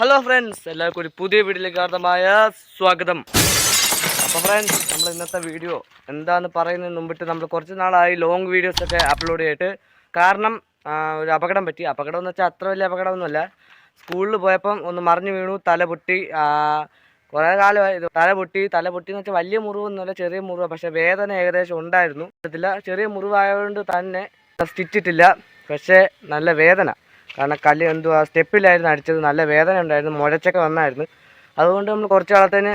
Hello friends, എല്ലാവർക്കും ഒരു പുതിയ വീഡിയോയിലേക്ക് ഹാർദമായ സ്വാഗതം. അപ്പോൾ ഫ്രണ്ട്സ്, നമ്മൾ ഇന്നത്തെ വീഡിയോ എന്താണെന്ന് പറയുന്നതിന് മുമ്പിട്ട് നമ്മൾ കുറച്ച് നാളായി ലോങ് വീഡിയോസൊക്കെ അപ്ലോഡ് ചെയ്തിട്ട്. കാരണം ഒരു അപകടം പറ്റി. അപകടം എന്ന് വെച്ചാൽ അത്ര വലിയ അപകടമൊന്നുമല്ല. സ്കൂളിൽ പോയപ്പം ഒന്ന് മറിഞ്ഞു വീണു, തല പൊട്ടി. കുറേ കാലമായി തല പൊട്ടി എന്ന് വെച്ചാൽ വലിയ മുറിവൊന്നുമല്ല, ചെറിയ മുറിവ്. പക്ഷേ വേദന ഏകദേശം ഉണ്ടായിരുന്നു. ചെറിയ മുറിവായതുകൊണ്ട് തന്നെ സ്റ്റിച്ചിട്ടില്ല. പക്ഷേ നല്ല വേദന. കാരണം സ്റ്റെപ്പിലായിരുന്നു അടിച്ചത്. നല്ല വേദന ഉണ്ടായിരുന്നു, മുഴച്ചൊക്കെ വന്നായിരുന്നു. അതുകൊണ്ട് നമ്മൾ കുറച്ച് കാലത്തേന്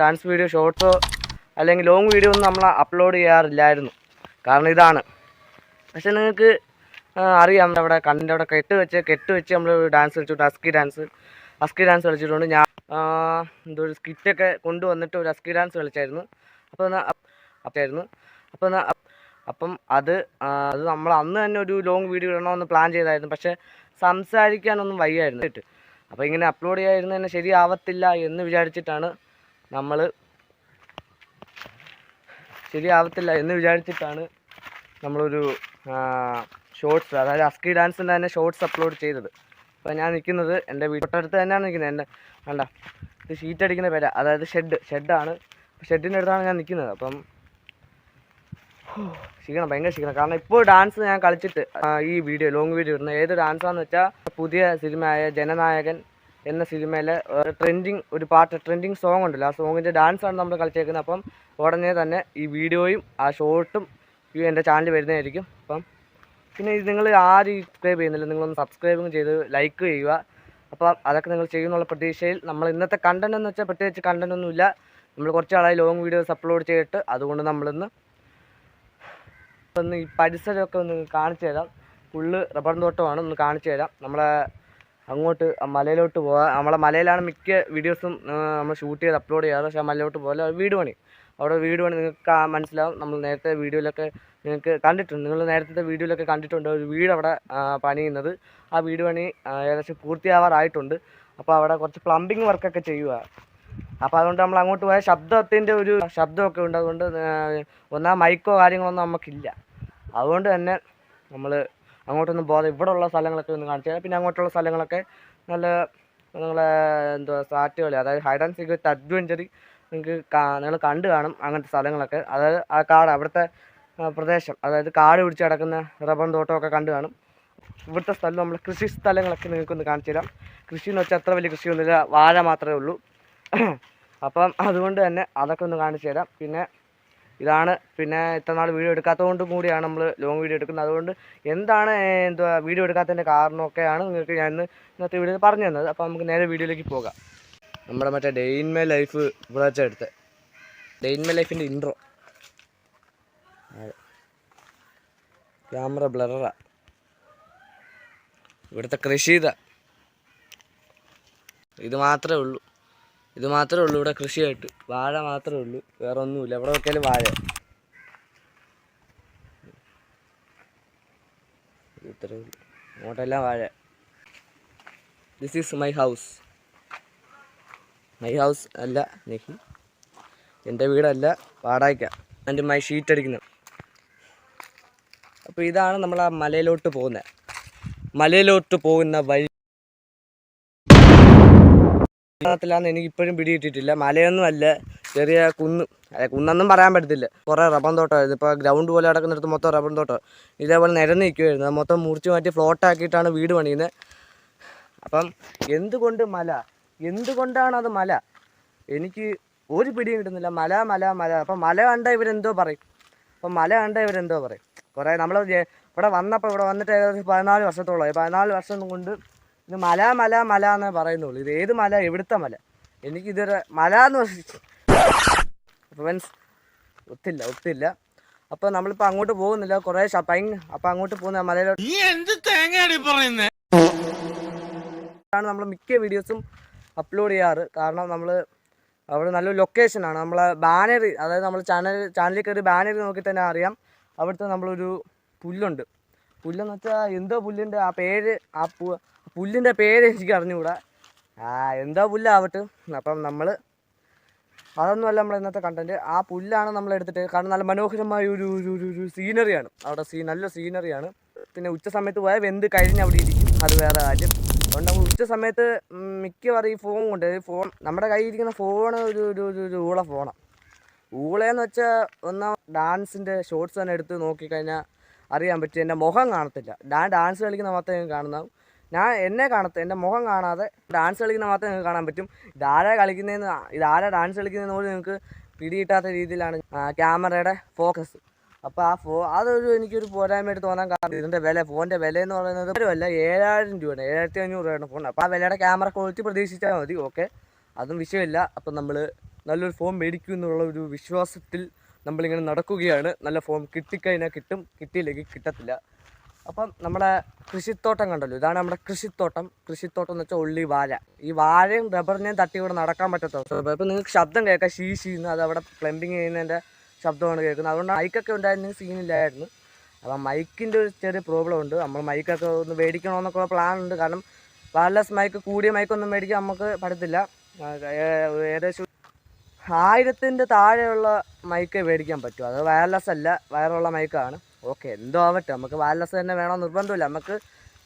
ഡാൻസ് വീഡിയോ, ഷോർട്സോ അല്ലെങ്കിൽ ലോങ് വീഡിയോ ഒന്നും നമ്മൾ അപ്ലോഡ് ചെയ്യാറില്ലായിരുന്നു. കാരണം ഇതാണ്. പക്ഷെ നിങ്ങൾക്ക് അറിയാം, അവിടെ കണ്ണിൻ്റെ അവിടെ കെട്ട് വെച്ച് നമ്മൾ ഡാൻസ് കളിച്ചിട്ടുണ്ട്. അസ്കി ഡാൻസ് കളിച്ചിട്ടുണ്ട്. ഞാൻ ഒരു സ്കിറ്റൊക്കെ കൊണ്ടുവന്നിട്ട് ഒരു അസ്കി ഡാൻസ് കളിച്ചായിരുന്നു. അപ്പം അത് നമ്മൾ അന്ന് തന്നെ ഒരു ലോങ് വീഡിയോ ഇടണമെന്ന് പ്ലാൻ ചെയ്തായിരുന്നു. പക്ഷേ സംസാരിക്കാനൊന്നും വയ്യായിരുന്നു. അപ്പോൾ ഇങ്ങനെ അപ്ലോഡ് ചെയ്യാതിരുന്ന് തന്നെ ശരിയാവത്തില്ല എന്ന് വിചാരിച്ചിട്ടാണ് നമ്മളൊരു ഷോർട്സ്, അതായത് അസ്കി ഡാൻസിൻ്റെ തന്നെ ഷോർട്സ് അപ്ലോഡ് ചെയ്തത്. അപ്പോൾ ഞാൻ നിൽക്കുന്നത് എൻ്റെ വീട്ടടുത്ത് തന്നെയാണ് നിൽക്കുന്നത്. വേണ്ട, ഇത് ഷീറ്റ് അടിക്കുന്ന പേര, അതായത് ഷെഡാണ്. ഷെഡിൻ്റെ അടുത്താണ് ഞാൻ നിൽക്കുന്നത്. അപ്പം ഭയങ്കര ക്ഷീണം. കാരണം ഇപ്പോൾ ഡാൻസ് ഞാൻ കളിച്ചിട്ട് ഈ ലോങ് വീഡിയോ ഇടുന്ന ഏത് ഡാൻസാന്ന് വെച്ചാൽ പുതിയ സിനിമയായ ജനനായകൻ എന്ന സിനിമയിലെ ട്രെൻഡിങ് സോങ് ഉണ്ടല്ലോ, ആ സോങ്ങിൻ്റെ ഡാൻസാണ് നമ്മൾ കളിച്ചേക്കുന്നത്. അപ്പം ഉടനെ തന്നെ ഈ വീഡിയോയും ആ ഷോർട്ടും എൻ്റെ ചാനലിൽ വരുന്നതായിരിക്കും. അപ്പം പിന്നെ ഇത് നിങ്ങൾ ആരും സബ്സ്ക്രൈബ് ചെയ്യുന്നില്ല, നിങ്ങളൊന്ന് സബ്സ്ക്രൈബും ചെയ്ത് ലൈക്ക് ചെയ്യുക. അപ്പം അതൊക്കെ നിങ്ങൾ ചെയ്യുന്നുള്ള പ്രതീക്ഷയിൽ നമ്മൾ ഇന്നത്തെ കണ്ടന്റ് എന്ന് വെച്ചാൽ പ്രത്യേകിച്ച് കണ്ടന്റ് ഒന്നുമില്ല. നമ്മൾ കുറച്ച് ആളായി ലോങ് വീഡിയോസ് അപ്ലോഡ് ചെയ്തിട്ട്. അതുകൊണ്ട് നമ്മളിന്ന് ഈ പരിസരമൊക്കെ ഒന്ന് കാണിച്ചു തരാം. ഫുള്ള് റബ്ബർ തോട്ടമാണ്, ഒന്ന് കാണിച്ചു തരാം. നമ്മളെ അങ്ങോട്ട് മലയിലോട്ട് പോകാം. നമ്മളെ മലയിലാണ് മിക്ക വീഡിയോസും നമ്മൾ ഷൂട്ട് ചെയ്ത് അപ്ലോഡ് ചെയ്യാറ്. പക്ഷേ മലയിലോട്ട് പോലെ വീട് പണി നിങ്ങൾക്ക് മനസ്സിലാവും. നമ്മൾ നേരത്തെ വീഡിയോയിലൊക്കെ നിങ്ങൾക്ക് കണ്ടിട്ടുണ്ട്. നിങ്ങൾ നേരത്തെ വീഡിയോയിലൊക്കെ കണ്ടിട്ടുണ്ട് ഒരു വീട് അവിടെ പണിയുന്നത്. ആ വീട് പണി ഏകദേശം പൂർത്തിയാവാറായിട്ടുണ്ട്. അപ്പോൾ അവിടെ കുറച്ച് പ്ലംബിങ് വർക്കൊക്കെ ചെയ്യുക. അപ്പോൾ അതുകൊണ്ട് നമ്മൾ അങ്ങോട്ട് പോയാൽ ശബ്ദമൊക്കെ ഉണ്ട്. അതുകൊണ്ട് ഒന്നാ മൈക്കോ കാര്യങ്ങളൊന്നും നമുക്കില്ല. അതുകൊണ്ട് തന്നെ നമ്മൾ അങ്ങോട്ടൊന്നും പോകാതെ ഇവിടെ ഉള്ള സ്ഥലങ്ങളൊക്കെ ഒന്ന് കാണിച്ചു തരാം. പിന്നെ അങ്ങോട്ടുള്ള സ്ഥലങ്ങളൊക്കെ നല്ല നിങ്ങളെ സാറ്റ് കളി, അതായത് hide and seek with adventure നിങ്ങൾ കണ്ടു കാണും. അങ്ങനത്തെ സ്ഥലങ്ങളൊക്കെ, അതായത് ആ അവിടുത്തെ പ്രദേശം, അതായത് കാട് പിടിച്ച് കിടക്കുന്ന റബ്ബർ തോട്ടമൊക്കെ കണ്ടു കാണും. ഇവിടുത്തെ സ്ഥലം നമ്മൾ കൃഷി സ്ഥലങ്ങളൊക്കെ നിങ്ങൾക്കൊന്ന് കാണിച്ചു തരാം. കൃഷി എന്ന് വെച്ചാൽ അത്ര വലിയ കൃഷിയൊന്നുമില്ല, വാഴ മാത്രമേ ഉള്ളൂ. അപ്പം അതുകൊണ്ട് തന്നെ അതൊക്കെ ഒന്ന് കാണിച്ചു തരാം. പിന്നെ ഇത്ര നാൾ വീഡിയോ എടുക്കാത്തതുകൊണ്ടും കൂടിയാണ് നമ്മൾ ലോങ് വീഡിയോ എടുക്കുന്നത്. അതുകൊണ്ട് എന്താണ് വീഡിയോ എടുക്കാത്തതിൻ്റെ കാരണമൊക്കെയാണ് നിങ്ങൾക്ക് ഞാൻ ഇന്നത്തെ വീഡിയോ പറഞ്ഞു തന്നത്. അപ്പോൾ നമുക്ക് നേരെ വീഡിയോയിലേക്ക് പോകാം. നമ്മുടെ മറ്റേ ഡേ ഇൻ മൈ ലൈഫ് ഇവിടെ വെച്ചാൽ എടുത്ത് ഡേ ഇൻ മൈ ലൈഫിൻ്റെ ഇൻട്രോ. ക്യാമറ ബ്ലറാ. ഇവിടുത്തെ കൃഷി ഇത് മാത്രമേ ഉള്ളൂ ഇവിടെ കൃഷിയായിട്ട്. വാഴ മാത്രമേ ഉള്ളൂ, വേറെ ഒന്നുമില്ല. എവിടെ നോക്കിയാലും വാഴ. ഇത്രേ ഉള്ളൂ, അങ്ങോട്ടെല്ലാം വാഴ. ദിസ് ഈസ് മൈ ഹൗസ് അല്ല നെഹി, എൻ്റെ വീടല്ല, വാടകയ്ക്ക. എൻ്റെ മൈ ഷീറ്റ് അടിക്കുന്നത്. അപ്പോൾ ഇതാണ് നമ്മൾ ആ മലയിലോട്ട് പോകുന്ന വഴി. ത്തിലാന്ന് എനിക്ക് ഇപ്പോഴും പിടിയിട്ടിട്ടില്ല. മലയൊന്നും അല്ല, ചെറിയ കുന്നൊന്നും പറയാൻ പറ്റത്തില്ല. കുറേ റബ്ബർ തോട്ടമായിരുന്നു. ഇപ്പോൾ ഗ്രൗണ്ട് പോലെ കിടക്കുന്നിടത്ത് മൊത്തം റബ്ബർ തോട്ടം. ഇതേപോലെ നിരന്ന് നിൽക്കുമായിരുന്നു. അത് മൊത്തം മുറിച്ച് മാറ്റി ഫ്ലോട്ടാക്കിയിട്ടാണ് വീട് പണിയുന്നത്. അപ്പം എന്തുകൊണ്ടാണ് അത് മല? എനിക്ക് ഒരു പിടിയും കിട്ടുന്നില്ല. മല. അപ്പം മല കണ്ടാൽ ഇവരെന്തോ പറയും. കുറേ നമ്മൾ ഇവിടെ വന്നിട്ട് ഏകദേശം 14 വർഷത്തോളമായി. 14 വർഷം കൊണ്ട് ഇത് മല എന്നേ പറയുന്നുള്ളൂ. ഇത് ഏത് മല, എവിടുത്തെ മല? എനിക്കിതൊരു മല എന്ന് ഫ്രണ്ട്സ് ഒത്തില്ല. അപ്പോൾ നമ്മളിപ്പോൾ അങ്ങോട്ട് പോകുന്നില്ല, കുറേ അപ്പോൾ അങ്ങോട്ട് പോകുന്ന മലയിലോട്ട് നമ്മൾ മിക്ക വീഡിയോസും അപ്ലോഡ് ചെയ്യാറ്. കാരണം നമ്മൾ അവിടെ നല്ലൊരു ലൊക്കേഷനാണ്. നമ്മളെ ബാനർ, അതായത് നമ്മൾ ചാനലിൽ കയറി ബാനർ നോക്കി തന്നെ അറിയാം. അവിടുത്തെ നമ്മളൊരു പുല്ലെന്ന് വെച്ചാൽ എന്തോ പുല്ലിൻ്റെ പുല്ലിൻ്റെ പേര് എനിക്ക് അറിഞ്ഞുകൂടാ. എന്തോ പുല്ലാവട്ടെ. അപ്പം അതൊന്നുമല്ല നമ്മൾ ഇന്നത്തെ കണ്ടന്റ്. ആ പുല്ലാണ് നമ്മൾ എടുത്തിട്ട്, കാരണം നല്ല മനോഹരമായ ഒരു സീനറിയാണ് അവിടെ. നല്ല സീനറിയാണ്. പിന്നെ ഉച്ച സമയത്ത് പോയാൽ വെന്ത് കഴിഞ്ഞ് അവിടെ ഇരിക്കും, അത് വേറെ കാര്യം. അതുകൊണ്ട് നമ്മൾ ഉച്ച സമയത്ത് മിക്കവാറും ഈ ഫോൺ നമ്മുടെ കയ്യിൽ ഇരിക്കുന്ന ഫോൺ ഒരു ഊള ഫോണാണ്. ഊളയെന്ന് വെച്ചാൽ ഒന്നാം ഡാൻസിൻ്റെ ഷോർട്സ് തന്നെ എടുത്ത് നോക്കിക്കഴിഞ്ഞാൽ അറിയാൻ പറ്റും. എൻ്റെ മുഖം കാണത്തില്ല. ഞാൻ ഡാൻസ് കളിക്കുന്ന മാത്രമേ കാണുന്നാവും. എൻ്റെ മുഖം കാണാതെ ഡാൻസ് കളിക്കുന്ന മാത്രമേ നിങ്ങൾക്ക് കാണാൻ പറ്റും. ഇതാരാ ഡാൻസ് കളിക്കുന്നതെന്ന് പോലും നിങ്ങൾക്ക് പിടികിട്ടാത്ത രീതിയിലാണ് ക്യാമറയുടെ ഫോക്കസ്. അപ്പോൾ അതൊരു എനിക്കൊരു പോരായ്മയായിട്ട് തോന്നാൻ കാരണം ഇതിൻ്റെ ഫോണിൻ്റെ വില എന്ന് പറയുന്നത് ഒരുമല്ല, 7000 രൂപയാണ്, 7500 രൂപയാണ് ഫോൺ. അപ്പോൾ ആ വിലയുടെ ക്യാമറ ക്വാളിറ്റി പ്രതീക്ഷിച്ചാൽ മതി. ഓക്കെ, അതും വിഷയമില്ല. അപ്പം നമ്മൾ നല്ലൊരു ഫോൺ മേടിക്കും എന്നുള്ള ഒരു വിശ്വാസത്തിൽ നമ്മളിങ്ങനെ നടക്കുകയാണ്. നല്ല ഫോൺ കിട്ടിക്കഴിഞ്ഞാൽ കിട്ടും, കിട്ടിയില്ലെങ്കിൽ കിട്ടത്തില്ല. അപ്പം നമ്മുടെ കൃഷിത്തോട്ടം കണ്ടല്ലോ, ഇതാണ് നമ്മുടെ കൃഷിത്തോട്ടം എന്ന് വെച്ചാൽ ഉള്ളി വാഴ. ഈ വാഴയും റബ്ബറിനെയും തട്ടി ഇവിടെ നടക്കാൻ പറ്റാത്ത അവസ്ഥ. ഇപ്പം നിങ്ങൾക്ക് ശബ്ദം കേൾക്കാം, ഷീന്ന് അത് അവിടെ പ്ലംബിങ് ചെയ്യുന്നതിൻ്റെ ശബ്ദമാണ് കേൾക്കുന്നത്. അതുകൊണ്ട് മൈക്കൊക്കെ ഉണ്ടായിരുന്നെങ്കിൽ സീനില്ലായിരുന്നു. അപ്പം മൈക്കിൻ്റെ ഒരു ചെറിയ പ്രോബ്ലം ഉണ്ട്. നമ്മൾ മൈക്കൊക്കെ ഒന്ന് മേടിക്കണമെന്നൊക്കെ പ്ലാൻ ഉണ്ട്. കാരണം വയർലെസ് മൈക്ക്, കൂടിയ മൈക്കൊന്നും മേടിക്കാൻ നമുക്ക് പറ്റത്തില്ല. ഏകദേശം 1000 താഴെയുള്ള മൈക്ക് മേടിക്കാൻ പറ്റും. അത് വയർലെസ് അല്ല, വയറുള്ള മൈക്കാണ്. ഓക്കെ, എന്തോ ആവട്ടെ, നമുക്ക് വയർലെസ് തന്നെ വേണമെന്ന് നിർബന്ധമില്ല. നമുക്ക്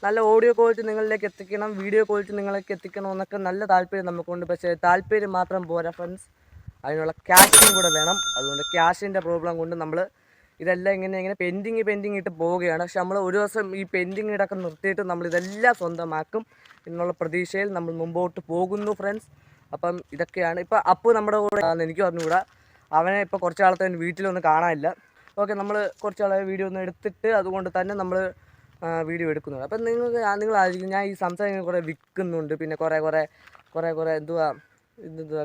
നല്ല ഓഡിയോ ക്വാളിറ്റി നിങ്ങളിലേക്ക് എത്തിക്കണം, വീഡിയോ ക്വാളിറ്റി നിങ്ങളിലേക്ക് എത്തിക്കണം എന്നൊക്കെ നല്ല താല്പര്യം നമുക്കുണ്ട്. പക്ഷേ താല്പര്യം മാത്രം പോരാ ഫ്രണ്ട്സ്, അതിനുള്ള ക്യാഷും കൂടെ വേണം. അതുകൊണ്ട് ക്യാഷിൻ്റെ പ്രോബ്ലം കൊണ്ട് നമ്മൾ ഇതെല്ലാം ഇങ്ങനെ പെൻഡിങ് ഇട്ട് പോവുകയാണ്. പക്ഷെ നമ്മൾ ഒരു ദിവസം ഈ പെൻഡിങ് ഇടൊക്കെ നിർത്തിയിട്ട് നമ്മളിതെല്ലാം സ്വന്തമാക്കും എന്നുള്ള പ്രതീക്ഷയിൽ നമ്മൾ മുമ്പോട്ട് പോകുന്നു ഫ്രണ്ട്സ്. അപ്പം ഇതൊക്കെയാണ്. ഇപ്പം അപ്പു നമ്മുടെ കൂടെ എനിക്ക് പറഞ്ഞുകൂടാ, അവനെ ഇപ്പോൾ കുറച്ച് കാലത്തെ വീട്ടിലൊന്നും കാണാനില്ല. ഓക്കെ, നമ്മൾ കുറച്ച് ആളെ വീഡിയോ ഒന്ന് എടുത്തിട്ട് അതുകൊണ്ട് തന്നെ നമ്മൾ വീഡിയോ എടുക്കുന്നുണ്ട്. അപ്പം നിങ്ങൾ ആയിരിക്കും ഞാൻ ഈ സംസാരിക്കുന്ന കുറേ വിൽക്കുന്നുണ്ട്, പിന്നെ കുറേ എന്തുവാ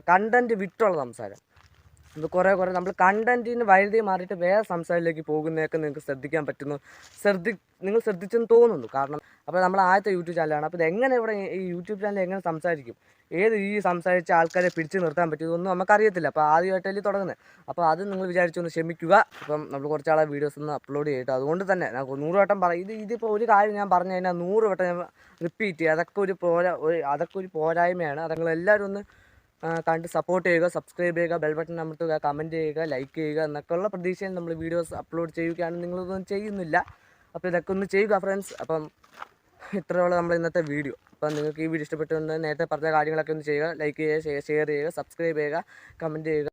കണ്ടൻറ്റ് വിട്ടുള്ള സംസാരം. ഇത് കുറേ നമ്മൾ കണ്ടൻറ്റിന് വഴുതി മാറിയിട്ട് വേറെ സംസാരത്തിലേക്ക് പോകുന്നതൊക്കെ നിങ്ങൾക്ക് ശ്രദ്ധിക്കാൻ പറ്റുന്നു. നിങ്ങൾ ശ്രദ്ധിച്ചെന്ന് തോന്നുന്നു. കാരണം അപ്പോൾ നമ്മൾ ആദ്യത്തെ യൂട്യൂബ് ചാനലാണ്. അപ്പോൾ ഇതെങ്ങനെ ഇവിടെ ഈ യൂട്യൂബ് ചാനൽ എങ്ങനെ സംസാരിക്കും, ഈ സംസാരിച്ച ആൾക്കാരെ പിടിച്ച് നിർത്താൻ പറ്റും, ഇതൊന്നും നമുക്കറിയത്തില്ല. അപ്പോൾ ആദ്യമായിട്ടല്ലേ തുടങ്ങുന്നത്. അപ്പോൾ അത് നിങ്ങൾ വിചാരിച്ചൊന്ന് ക്ഷമിക്കുക. അപ്പം നമ്മൾ കുറച്ചാളെ വീഡിയോസ് ഒന്ന് അപ്ലോഡ് ചെയ്തിട്ട് അതുകൊണ്ട് തന്നെ ഞാൻ 100 വട്ടം പറയും. ഇതിപ്പോൾ ഒരു കാര്യം ഞാൻ പറഞ്ഞു കഴിഞ്ഞാൽ 100 വട്ടം ഞാൻ റിപ്പീറ്റ് ചെയ്യുക. അതൊക്കെ ഒരു പോരായ്മയാണ്. അത് നിങ്ങളെല്ലാവരും ഒന്ന് കണ്ട് സപ്പോർട്ട് ചെയ്യുക, സബ്സ്ക്രൈബ് ചെയ്യുക, ബെൽ ബട്ടൺ അമർത്തുക, കമൻറ്റ് ചെയ്യുക, ലൈക്ക് ചെയ്യുക എന്നൊക്കെയുള്ള പ്രതീക്ഷയിൽ നമ്മൾ വീഡിയോസ് അപ്ലോഡ് ചെയ്യുകയാണ്. നിങ്ങളൊന്നും ചെയ്യുന്നില്ല. അപ്പോൾ ഇതൊക്കെ ഒന്ന് ചെയ്യുക ഫ്രണ്ട്സ്. അപ്പം ഇത്രയുള്ള നമ്മൾ ഇന്നത്തെ വീഡിയോ. അപ്പം നിങ്ങൾക്ക് ഈ വീഡിയോ ഇഷ്ടപ്പെട്ടുകൊണ്ട് നേരത്തെ പറഞ്ഞ കാര്യങ്ങളൊക്കെ ഒന്ന് ചെയ്യുക. ലൈക്ക് ചെയ്യുക, ഷെയർ ചെയ്യുക, സബ്സ്ക്രൈബ് ചെയ്യുക, കമൻറ്റ് ചെയ്യുക.